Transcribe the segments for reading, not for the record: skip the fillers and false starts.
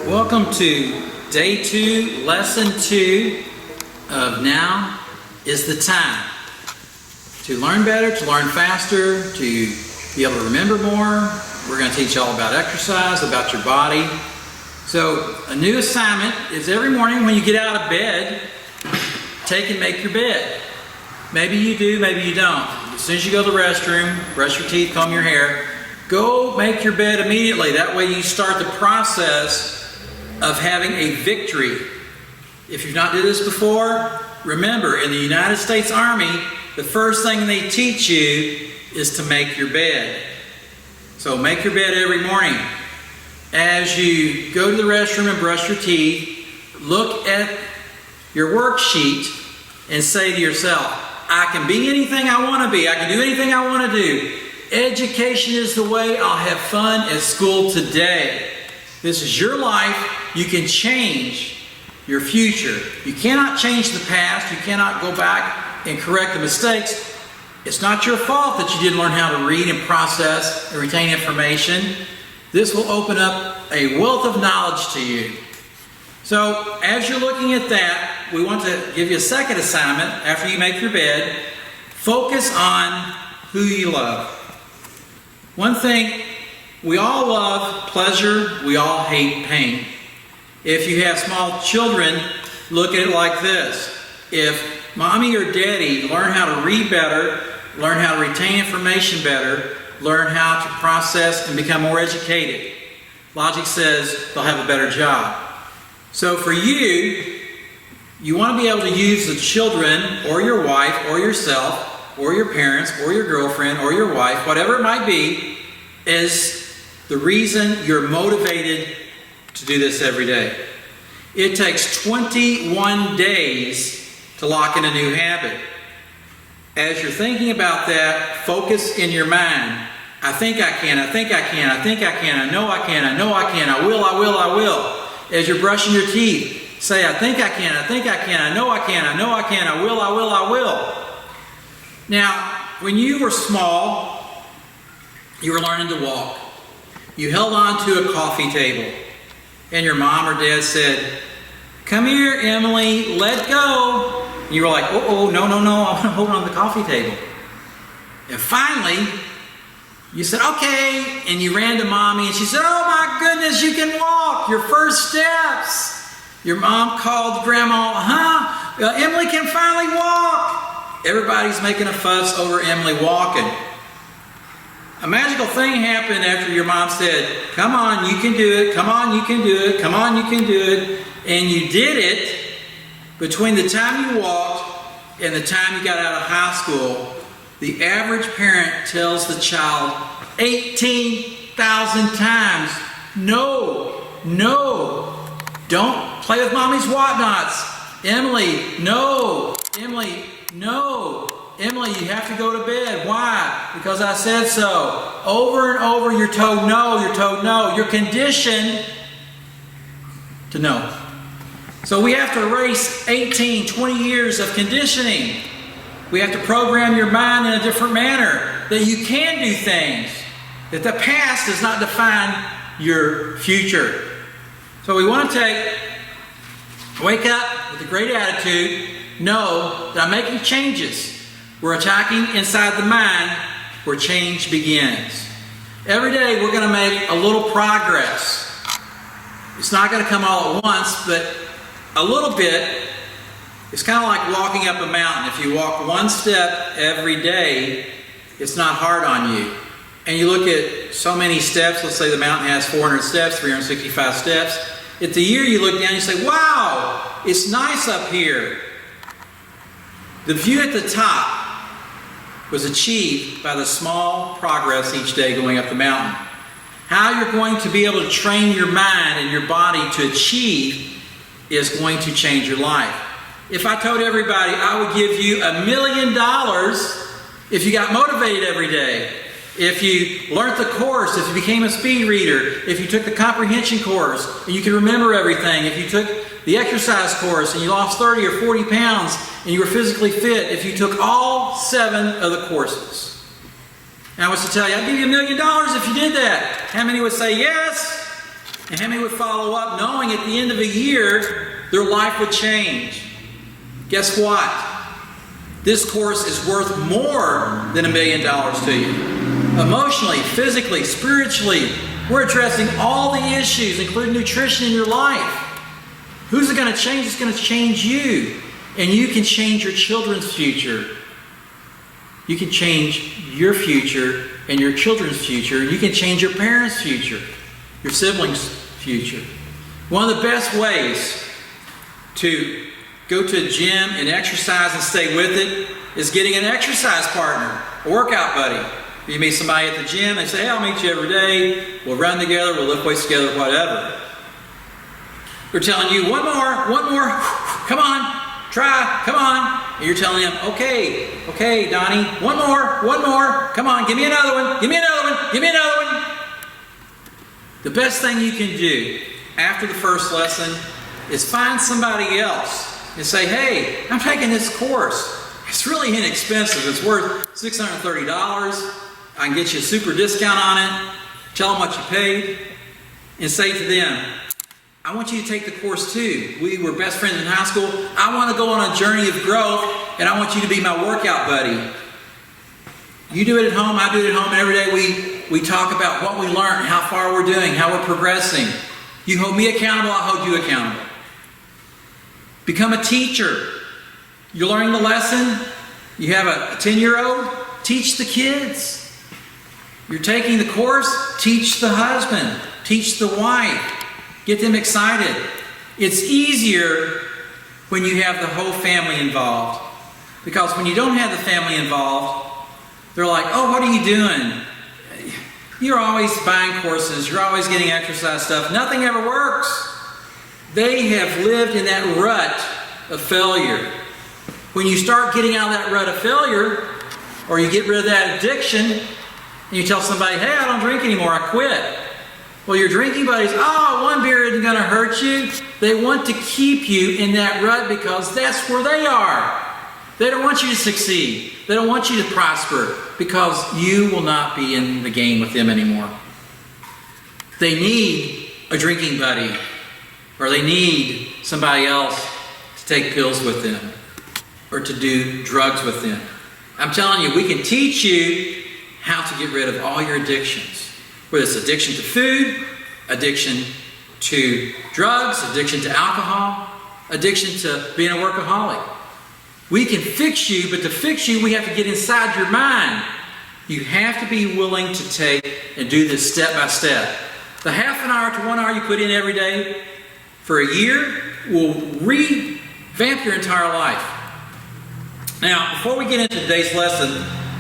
Welcome to day 2, lesson 2 of Now is the Time. To learn better, to learn faster, to be able to remember more. We're going to teach you all about exercise, about your body. So a new assignment is every morning when you get out of bed, take and make your bed. Maybe you do, maybe you don't. As soon as you go to the restroom, brush your teeth, comb your hair, go make your bed immediately. That way you start the process of having a victory. If you've not did this before, remember, in the United States Army, the first thing they teach you is to make your bed. So make your bed every morning. As you go to the restroom and brush your teeth, look at your worksheet and say to yourself, I can be anything I want to be. I can do anything I want to do. Education is the way I'll have fun at school today. This is your life. You can change your future. You cannot change the past. You cannot go back and correct the mistakes. It's not your fault that you didn't learn how to read and process and retain information. This will open up a wealth of knowledge to you. So as you're looking at that, we want to give you a second assignment after you make your bed. Focus on who you love. One thing, we all love pleasure, we all hate pain. If you have small children, look at it like this. If mommy or daddy learn how to read better, learn how to retain information better, learn how to process and become more educated, logic says they'll have a better job. So for you, you want to be able to use the children or your wife or yourself or your parents or your girlfriend or your wife, whatever it might be, as the reason you're motivated to do this every day. It takes 21 days to lock in a new habit. As you're thinking about that, focus in your mind. I think I can, I think I can, I think I can, I know I can, I know I can, I will, I will, I will. As you're brushing your teeth, say, I think I can, I think I can, I know I can, I know I can, I will, I will, I will. Now, when you were small, you were learning to walk. You held on to a coffee table, and your mom or dad said, come here, Emily, let go. And you were like, no, no, no, I want to hold on to the coffee table. And finally, you said, okay, and you ran to mommy, and she said, oh my goodness, you can walk, your first steps. Your mom called grandma, Emily can finally walk. Everybody's making a fuss over Emily walking. A magical thing happened after your mom said, come on, you can do it, come on, you can do it, come on, you can do it. And you did it. Between the time you walked and the time you got out of high school, the average parent tells the child 18,000 times, no, no, don't play with mommy's whatnots. Emily, no, Emily, no. Emily, you have to go to bed. Why? Because I said so. Over and over, you're told no, you're told no. You're conditioned to no. So we have to erase 18, 20 years of conditioning. We have to program your mind in a different manner, that you can do things, that the past does not define your future. So we want to wake up with a great attitude, know that I'm making changes. We're attacking inside the mind where change begins. Every day we're going to make a little progress. It's not going to come all at once, but a little bit. It's kind of like walking up a mountain. If you walk one step every day, it's not hard on you. And you look at so many steps, let's say the mountain has 400 steps, 365 steps. At the year you look down and you say, wow, it's nice up here. The view at the top was achieved by the small progress each day going up the mountain. How you're going to be able to train your mind and your body to achieve is going to change your life. If I told everybody I would give you $1 million if you got motivated every day, if you learned the course, if you became a speed reader, if you took the comprehension course and you could remember everything, if you took the exercise course and you lost 30 or 40 pounds and you were physically fit, if you took all 7 of the courses. And I was to tell you, I'd give you $1 million if you did that. How many would say yes? And how many would follow up knowing at the end of a year their life would change? Guess what? This course is worth more than $1 million to you. Emotionally, physically, spiritually, we're addressing all the issues, including nutrition in your life. Who's it going to change? It's going to change you. And you can change your children's future. You can change your future and your children's future. You can change your parents' future, your siblings' future. One of the best ways to go to a gym and exercise and stay with it is getting an exercise partner, a workout buddy. You meet somebody at the gym, they say, hey, I'll meet you every day. We'll run together, we'll lift weights together, whatever. They're telling you, one more, come on, try, come on. And you're telling them, okay, Donnie, one more, come on, give me another one, give me another one. The best thing you can do after the first lesson is find somebody else and say, hey, I'm taking this course. It's really inexpensive. It's worth $630. I can get you a super discount on it. Tell them what you paid and say to them, I want you to take the course too. We were best friends in high school. I want to go on a journey of growth, and I want you to be my workout buddy. You do it at home, I do it at home, and every day we talk about what we learned, how far we're doing, how we're progressing. You hold me accountable, I'll hold you accountable. Become a teacher. You're learning the lesson. You have a 10-year-old, teach the kids. You're taking the course, teach the husband, teach the wife. Get them excited. It's easier when you have the whole family involved. Because when you don't have the family involved, they're like, oh, what are you doing? You're always buying courses. You're always getting exercise stuff. Nothing ever works. They have lived in that rut of failure. When you start getting out of that rut of failure, or you get rid of that addiction, and you tell somebody, hey, I don't drink anymore, I quit. Well, your drinking buddies, oh, one beer isn't going to hurt you. They want to keep you in that rut because that's where they are. They don't want you to succeed. They don't want you to prosper because you will not be in the game with them anymore. They need a drinking buddy, or they need somebody else to take pills with them or to do drugs with them. I'm telling you, we can teach you how to get rid of all your addictions. Whether it's addiction to food, addiction to drugs, addiction to alcohol, addiction to being a workaholic. We can fix you, but to fix you, we have to get inside your mind. You have to be willing to take and do this step by step. The half an hour to 1 hour you put in every day for a year will revamp your entire life. Now, before we get into today's lesson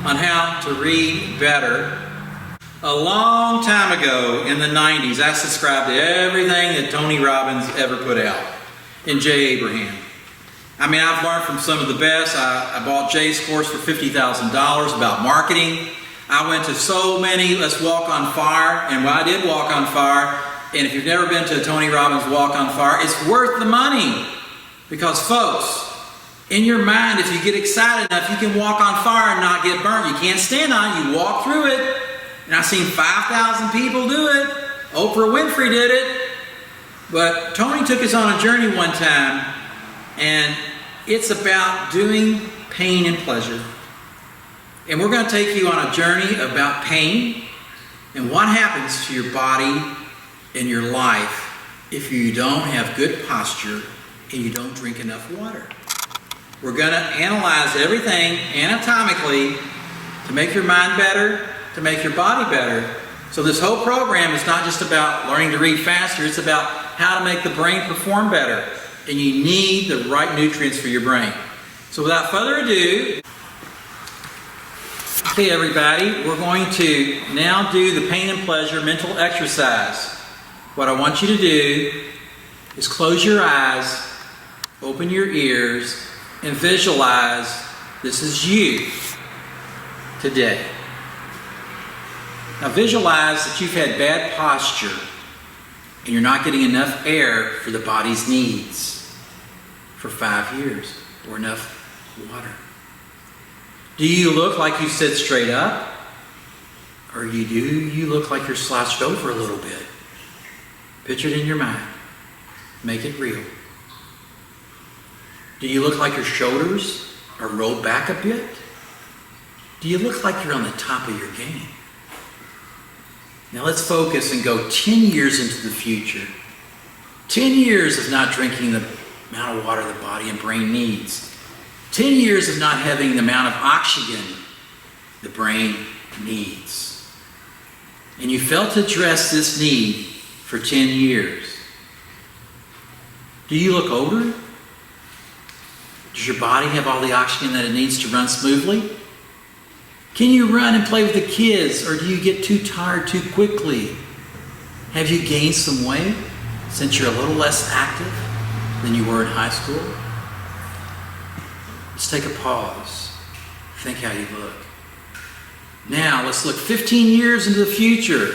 on how to read better, a long time ago in the 90s, I subscribed to everything that Tony Robbins ever put out, and Jay Abraham. I mean, I've learned from some of the best. I bought Jay's course for $50,000 about marketing. I went to so many Let's Walk on Fire, and I did walk on fire. And if you've never been to a Tony Robbins Walk on Fire, it's worth the money. Because, folks, in your mind, if you get excited enough, you can walk on fire and not get burnt. You can't stand on it. You walk through it. And I've seen 5,000 people do it. Oprah Winfrey did it. But Tony took us on a journey one time, and it's about doing pain and pleasure. And we're going to take you on a journey about pain and what happens to your body and your life if you don't have good posture and you don't drink enough water. We're going to analyze everything anatomically to make your mind better, to make your body better. So this whole program is not just about learning to read faster, it's about how to make the brain perform better. And you need the right nutrients for your brain. So without further ado, okay everybody, we're going to now do the pain and pleasure mental exercise. What I want you to do is close your eyes, open your ears, and visualize this is you today. Now visualize that you've had bad posture and you're not getting enough air for the body's needs for 5 years or enough water. Do you look like you sit straight up? Or you look like you're slouched over a little bit? Picture it in your mind. Make it real. Do you look like your shoulders are rolled back a bit? Do you look like you're on the top of your game? Now let's focus and go 10 years into the future. 10 years of not drinking the amount of water the body and brain needs. 10 years of not having the amount of oxygen the brain needs. And you failed to address this need for 10 years. Do you look older? Does your body have all the oxygen that it needs to run smoothly? Can you run and play with the kids, or do you get too tired too quickly? Have you gained some weight since you're a little less active than you were in high school? Let's take a pause. Think how you look. Now, let's look 15 years into the future.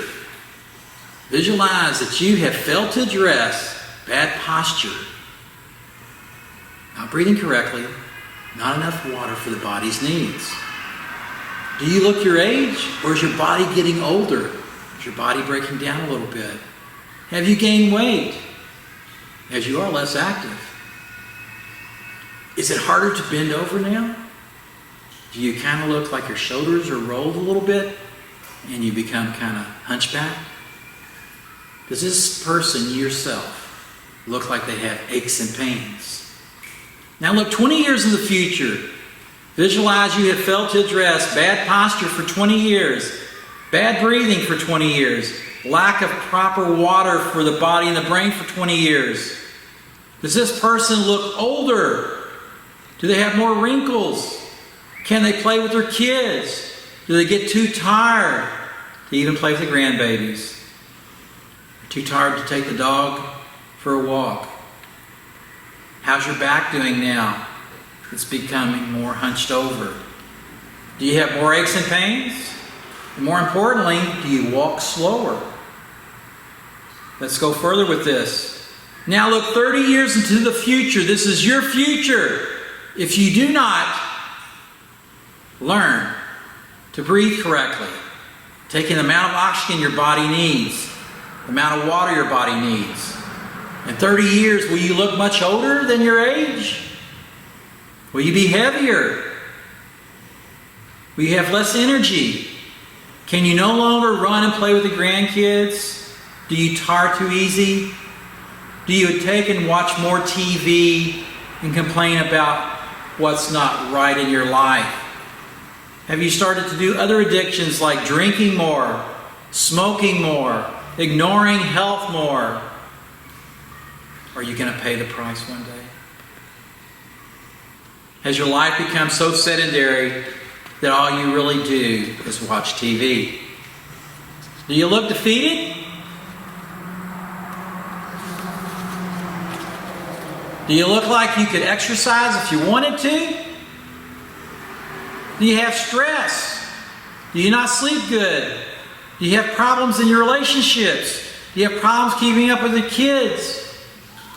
Visualize that you have failed to address bad posture. Not breathing correctly, not enough water for the body's needs. Do you look your age, or is your body getting older? Is your body breaking down a little bit? Have you gained weight as you are less active? Is it harder to bend over now? Do you kind of look like your shoulders are rolled a little bit and you become kind of hunchback? Does this person, yourself, look like they have aches and pains? Now look 20 years in the future. Visualize you have failed to address bad posture for 20 years, bad breathing for 20 years, lack of proper water for the body and the brain for 20 years. Does this person look older? Do they have more wrinkles? Can they play with their kids? Do they get too tired to even play with the grandbabies? They're too tired to take the dog for a walk. How's your back doing now? It's becoming more hunched over. Do you have more aches and pains? And more importantly, do you walk slower? Let's go further with this. Now look 30 years into the future. This is your future. If you do not learn to breathe correctly, taking the amount of oxygen your body needs, the amount of water your body needs, in 30 years, will you look much older than your age? Will you be heavier? Will you have less energy? Can you no longer run and play with the grandkids? Do you tire too easy? Do you take and watch more TV and complain about what's not right in your life? Have you started to do other addictions like drinking more, smoking more, ignoring health more? Are you going to pay the price one day? Has your life become so sedentary that all you really do is watch TV? Do you look defeated? Do you look like you could exercise if you wanted to? Do you have stress? Do you not sleep good? Do you have problems in your relationships? Do you have problems keeping up with the kids?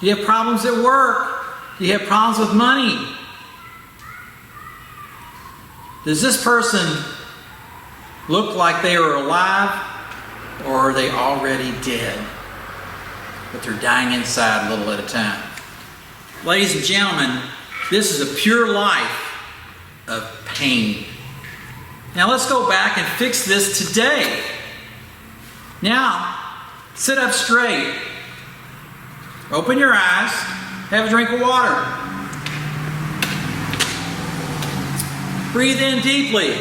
Do you have problems at work? Do you have problems with money? Does this person look like they are alive, or are they already dead? But they're dying inside a little at a time. Ladies and gentlemen, this is a pure life of pain. Now let's go back and fix this today. Now, sit up straight. Open your eyes. Have a drink of water. Breathe in deeply.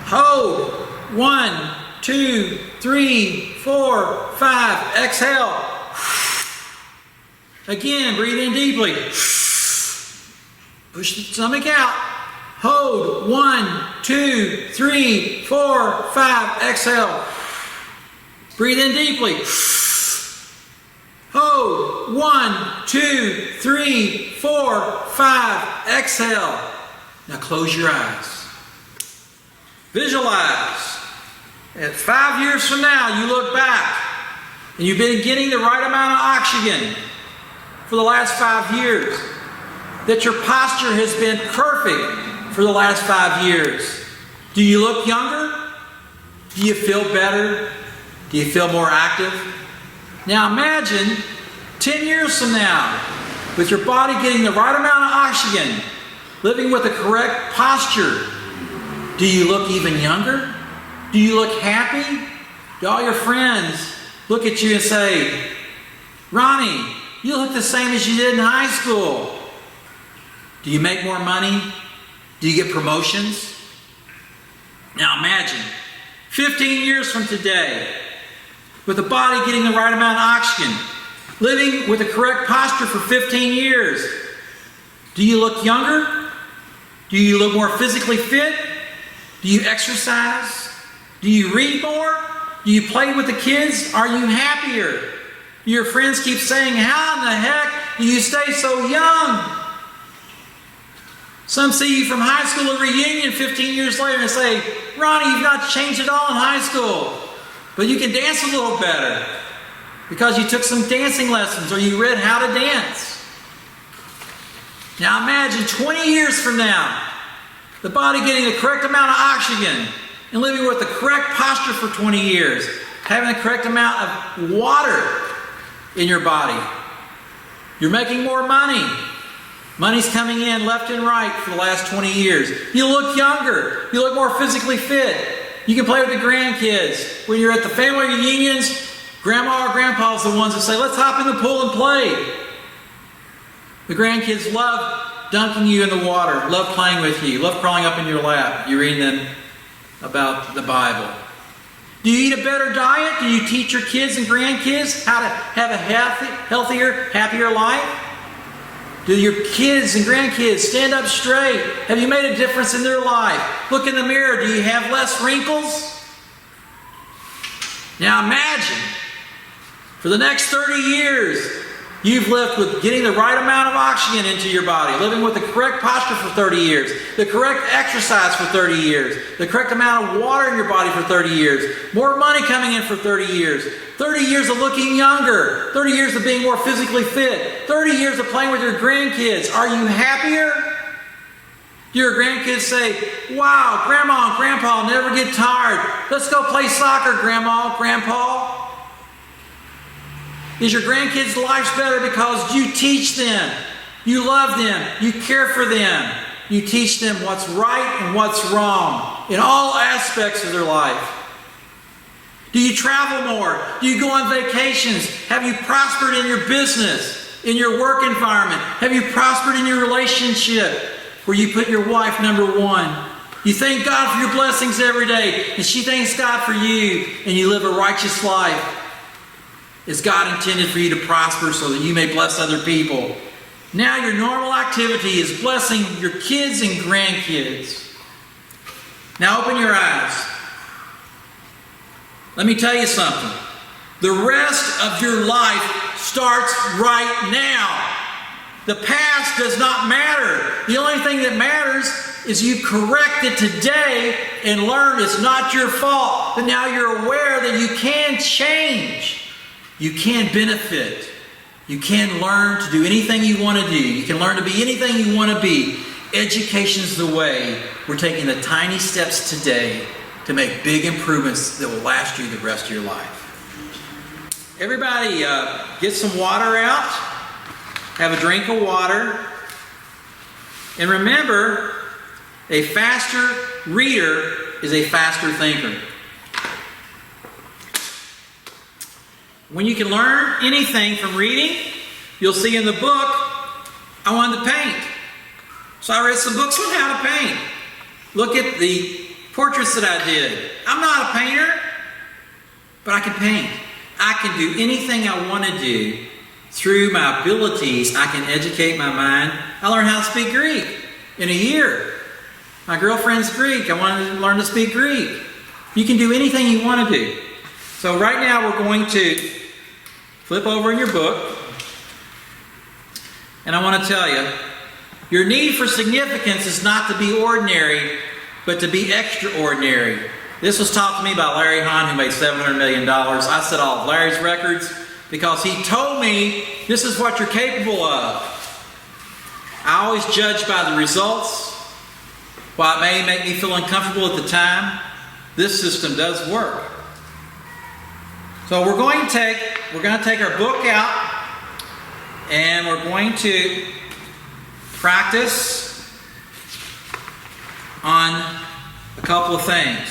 Hold. 1, 2, 3, 4, 5. Exhale. Again, breathe in deeply. Push the stomach out. Hold. 1, 2, 3, 4, 5. Exhale. Breathe in deeply. Hold. 1, 2, 3, 4, 5. Exhale. Now close your eyes. Visualize. At 5 years from now, you look back and you've been getting the right amount of oxygen for the last 5 years. That your posture has been perfect for the last 5 years. Do you look younger? Do you feel better? Do you feel more active? Now imagine 10 years from now, with your body getting the right amount of oxygen, living with the correct posture. Do you look even younger? Do you look happy? Do all your friends look at you and say, Ronnie, you look the same as you did in high school? Do you make more money? Do you get promotions? Now imagine, 15 years from today, with the body getting the right amount of oxygen, living with the correct posture for 15 years. Do you look younger? Do you look more physically fit? Do you exercise? Do you read more? Do you play with the kids? Are you happier? Do your friends keep saying, how in the heck do you stay so young? Some see you from high school at reunion 15 years later and say, Ronnie, you've not changed at all in high school, but you can dance a little better because you took some dancing lessons or you read how to dance. Now imagine 20 years from now, the body getting the correct amount of oxygen and living with the correct posture for 20 years, having the correct amount of water in your body. You're making more money. Money's coming in left and right for the last 20 years. You look younger. You look more physically fit. You can play with the grandkids. When you're at the family reunions, Grandma or Grandpa's the ones that say, let's hop in the pool and play. The grandkids love dunking you in the water, love playing with you, love crawling up in your lap. You read them about the Bible. Do you eat a better diet? Do you teach your kids and grandkids how to have a healthier, happier life? Do your kids and grandkids stand up straight? Have you made a difference in their life? Look in the mirror. Do you have less wrinkles? Now imagine, for the next 30 years, you've lived with getting the right amount of oxygen into your body, living with the correct posture for 30 years, the correct exercise for 30 years, the correct amount of water in your body for 30 years, more money coming in for 30 years, 30 years of looking younger, 30 years of being more physically fit, 30 years of playing with your grandkids. Are you happier? Do your grandkids say, wow, Grandma and Grandpa never get tired. Let's go play soccer, Grandma, Grandpa. Is your grandkids' lives better because you teach them, you love them, you care for them, you teach them what's right and what's wrong in all aspects of their life? Do you travel more? Do you go on vacations? Have you prospered in your business, in your work environment? Have you prospered in your relationship where you put your wife number one? You thank God for your blessings every day, and she thanks God for you, and you live a righteous life. Is God intended for you to prosper so that you may bless other people? Now your normal activity is blessing your kids and grandkids. Now open your eyes. Let me tell you something. The rest of your life starts right now. The past does not matter. The only thing that matters is you correct it today and learn it's not your fault. But now you're aware that you can change. You can benefit. You can learn to do anything you want to do. You can learn to be anything you want to be. Education is the way. We're taking the tiny steps today to make big improvements that will last you the rest of your life. Everybody get some water out. Have a drink of water. And remember, a faster reader is a faster thinker. When you can learn anything from reading, you'll see in the book, I wanted to paint. So I read some books on how to paint. Look at the portraits that I did. I'm not a painter, but I can paint. I can do anything I want to do. Through my abilities, I can educate my mind. I learned how to speak Greek in a year. My girlfriend's Greek. I wanted to learn to speak Greek. You can do anything you want to do. So right now we're going to flip over in your book. And I want to tell you, your need for significance is not to be ordinary, but to be extraordinary. This was taught to me by Larry Hahn, who made $700 million. I set all of Larry's records because he told me this is what you're capable of. I always judge by the results. While it may make me feel uncomfortable at the time, this system does work. So we're going to take our book out and we're going to practice on a couple of things.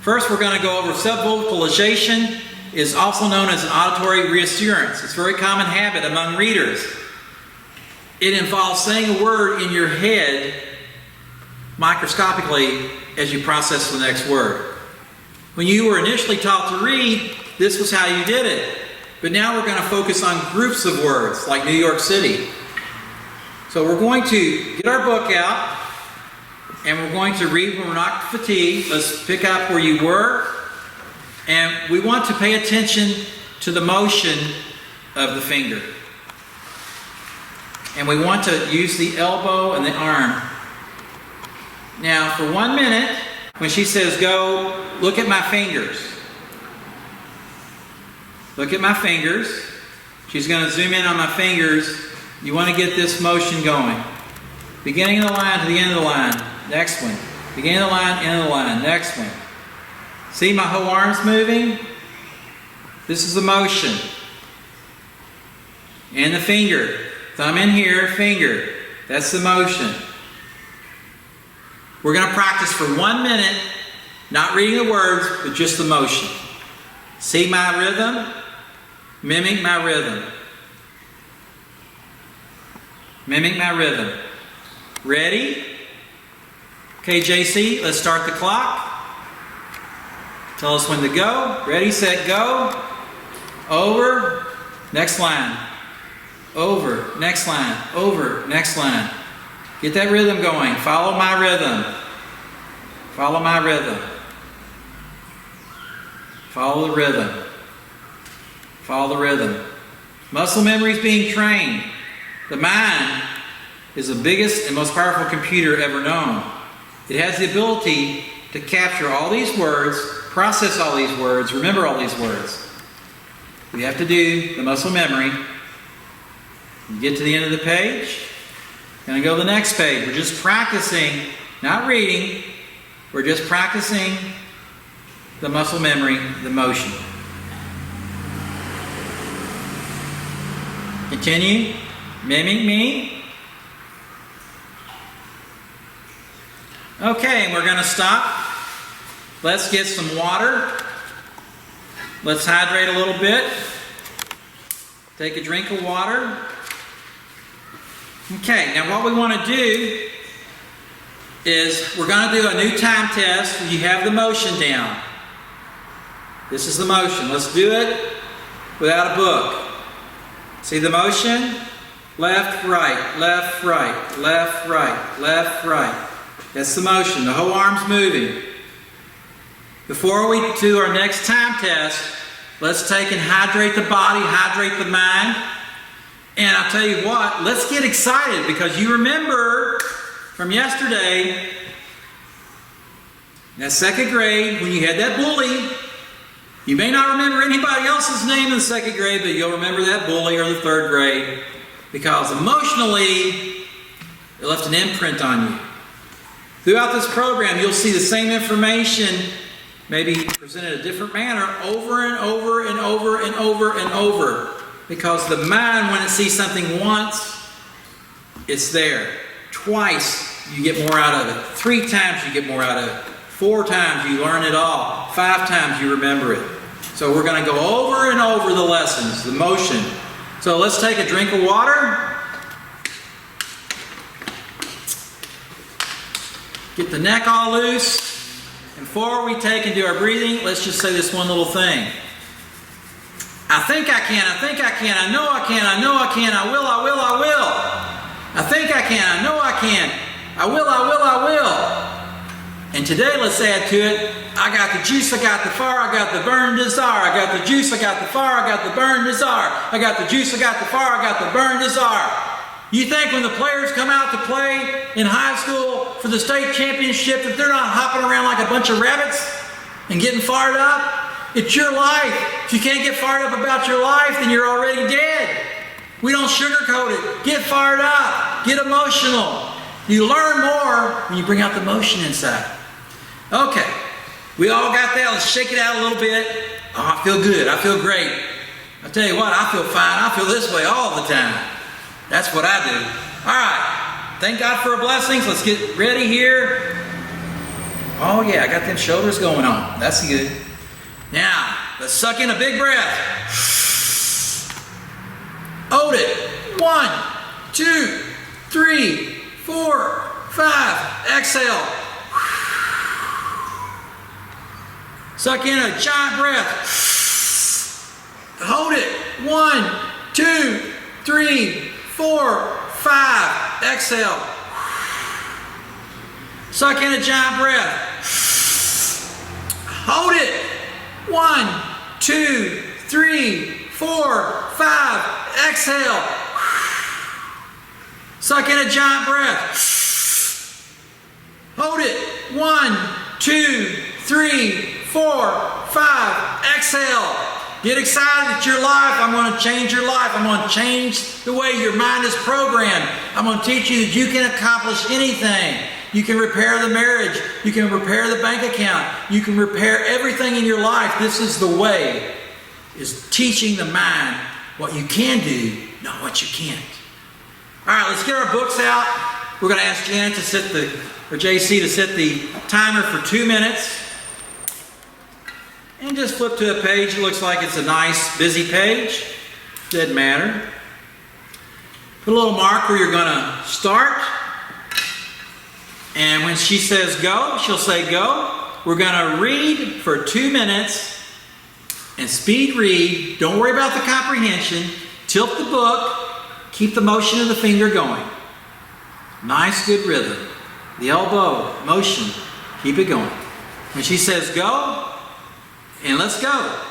First, we're going to go over subvocalization, is also known as an auditory reassurance. It's a very common habit among readers. It involves saying a word in your head microscopically as you process the next word. When you were initially taught to read, this was how you did it. But now we're going to focus on groups of words, like New York City. So we're going to get our book out, and we're going to read when we're not fatigued. Let's pick up where you were. And we want to pay attention to the motion of the finger. And we want to use the elbow and the arm. Now, for 1 minute, when she says go, look at my fingers. Look at my fingers. She's going to zoom in on my fingers. You want to get this motion going. Beginning of the line to the end of the line. Next one. Beginning of the line, end of the line. Next one. See my whole arms moving? This is the motion. And the finger. Thumb in here, finger. That's the motion. We're going to practice for 1 minute, not reading the words, but just the motion. See my rhythm? Mimic my rhythm. Mimic my rhythm. Ready? Okay, JC, let's start the clock. Tell us when to go. Ready, set, go. Over. Next line. Over. Next line. Over. Next line. Get that rhythm going. Follow my rhythm. Follow my rhythm. Follow the rhythm. Follow the rhythm. Muscle memory is being trained. The mind is the biggest and most powerful computer ever known. It has the ability to capture all these words, process all these words, remember all these words. We have to do the muscle memory. You get to the end of the page, going to go to the next page. We're just practicing, not reading. We're just practicing the muscle memory, the motion. Continue. Mimic me. Okay, and we're going to stop. Let's get some water. Let's hydrate a little bit. Take a drink of water. Okay, now what we want to do is we're going to do a new time test where you have the motion down. This is the motion. Let's do it without a book. See the motion? Left, right, left, right, left, right, left, right. That's the motion. The whole arm's moving. Before we do our next time test, let's take and hydrate the body, hydrate the mind. And I'll tell you what, let's get excited because you remember from yesterday, that second grade, when you had that bully, you may not remember anybody else's name in the second grade, but you'll remember that bully or the third grade because emotionally, it left an imprint on you. Throughout this program, you'll see the same information, maybe presented in a different manner, over and over and over and over and over. Because the mind, when it sees something once, it's there. Twice, you get more out of it. 3 times, you get more out of it. 4 times, you learn it all. 5 times, you remember it. So we're going to go over and over the lessons, the motion. So let's take a drink of water. Get the neck all loose. And before we take and do our breathing, let's just say this one little thing. I think I can, I think I can, I know I can, I know I can, I will, I will, I will. I think I can, I know I can, I will, I will, I will. And today let's add to it, I got the juice, I got the fire, I got the burn desire. I got the juice, I got the fire, I got the burn desire. I got the juice, I got the fire, I got the burn desire. You think when the players come out to play in high school for the state championship that they're not hopping around like a bunch of rabbits and getting fired up? It's your life. If you can't get fired up about your life, then you're already dead. We don't sugarcoat it. Get fired up. Get emotional. You learn more when you bring out the emotion inside. Okay. We all got that. Let's shake it out a little bit. Oh, I feel good. I feel great. I tell you what, I feel fine. I feel this way all the time. That's what I do. All right. Thank God for our blessings. Let's get ready here. Oh, yeah, I got them shoulders going on. That's good. Now, let's suck in a big breath. Hold it. 1, 2, 3, 4, 5. Exhale. Suck in a giant breath. Hold it. 1, 2, 3, 4, 5. Exhale. Suck in a giant breath. Hold it. 1, 2, 3, 4, 5. Exhale. Suck in a giant breath. Hold it. 1, 2, 3, 4, 5. Exhale. Get excited at your life. I'm going to change your life. I'm going to change the way your mind is programmed. I'm going to teach you that you can accomplish anything. You can repair the marriage. You can repair the bank account. You can repair everything in your life. This is the way, is teaching the mind what you can do, not what you can't. All right, let's get our books out. We're going to ask Janet to set or JC to set the timer for 2 minutes. And just flip to a page. It looks like it's a nice, busy page. Doesn't matter. Put a little mark where you're going to start. And when she says go, she'll say go. We're going to read for 2 minutes and speed read. Don't worry about the comprehension. Tilt the book. Keep the motion of the finger going. Nice, good rhythm. The elbow, motion. Keep it going. When she says go, and let's go.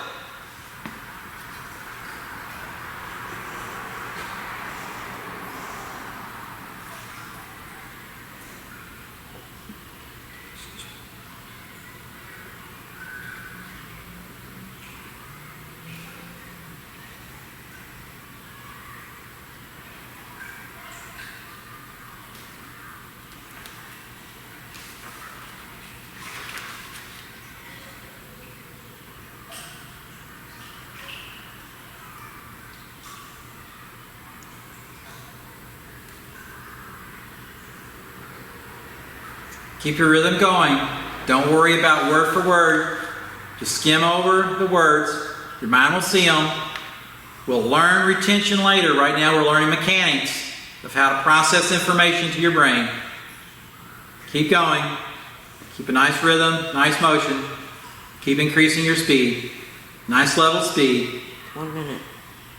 Keep your rhythm going. Don't worry about word for word. Just skim over the words. Your mind will see them. We'll learn retention later. Right now we're learning mechanics of how to process information to your brain. Keep going. Keep a nice rhythm, nice motion. Keep increasing your speed. Nice level speed. 1 minute.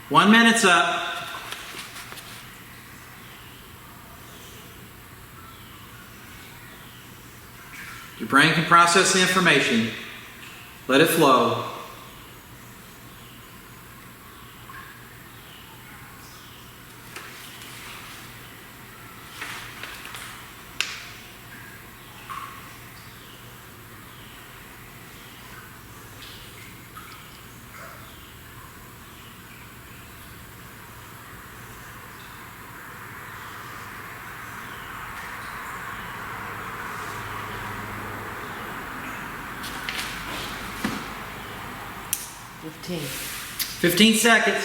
1 minute's up. Your brain can process the information. Let it flow. Fifteen. 15 seconds.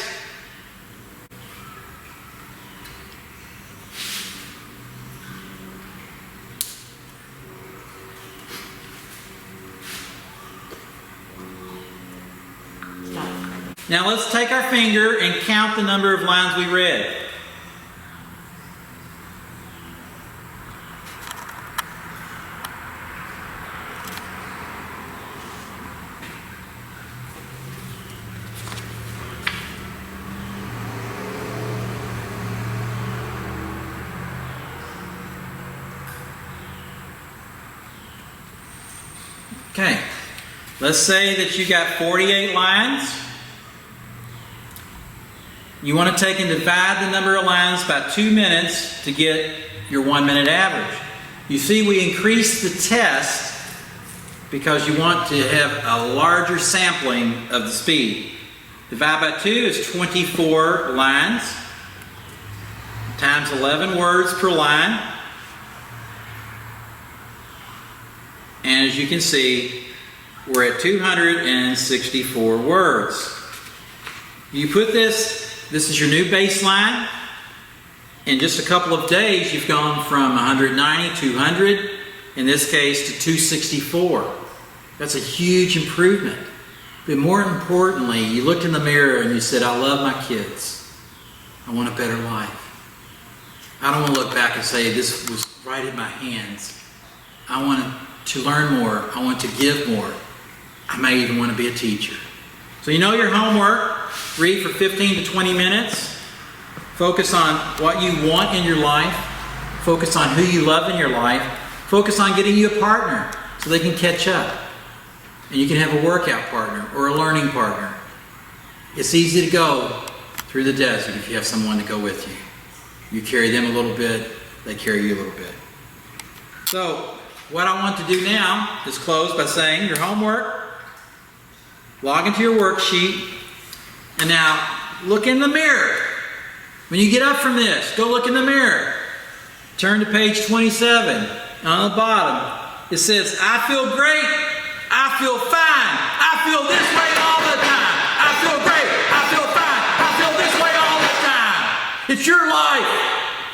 Stop. Now let's take our finger and count the number of lines we read. Okay, let's say that you got 48 lines. You want to take and divide the number of lines by 2 minutes to get your 1 minute average. You see, we increase the test because you want to have a larger sampling of the speed. Divide by 2 is 24 lines times 11 words per line. And as you can see, We're at 264 words. You put this is your new baseline. In just a couple of days, you've gone from 190, 200, in this case, to 264. That's a huge improvement. But more importantly, you looked in the mirror and you said, I love my kids. I want a better life. I don't want to look back and say, this was right in my hands. I want to learn more. I want to give more. I may even want to be a teacher. So you know your homework. Read for 15 to 20 minutes. Focus on what you want in your life. Focus on who you love in your life. Focus on getting you a partner so they can catch up. And you can have a workout partner or a learning partner. It's easy to go through the desert if you have someone to go with you. You carry them a little bit, they carry you a little bit. So, what I want to do now is close by saying your homework, log into your worksheet, and now look in the mirror. When you get up from this, go look in the mirror. Turn to page 27. On the bottom, it says, I feel great. I feel fine. I feel this way all the time. I feel great. I feel fine. I feel this way all the time. It's your life.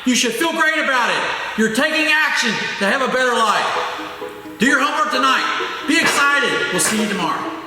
You should feel great about it. You're taking action to have a better life. Do your homework tonight. Be excited. We'll see you tomorrow.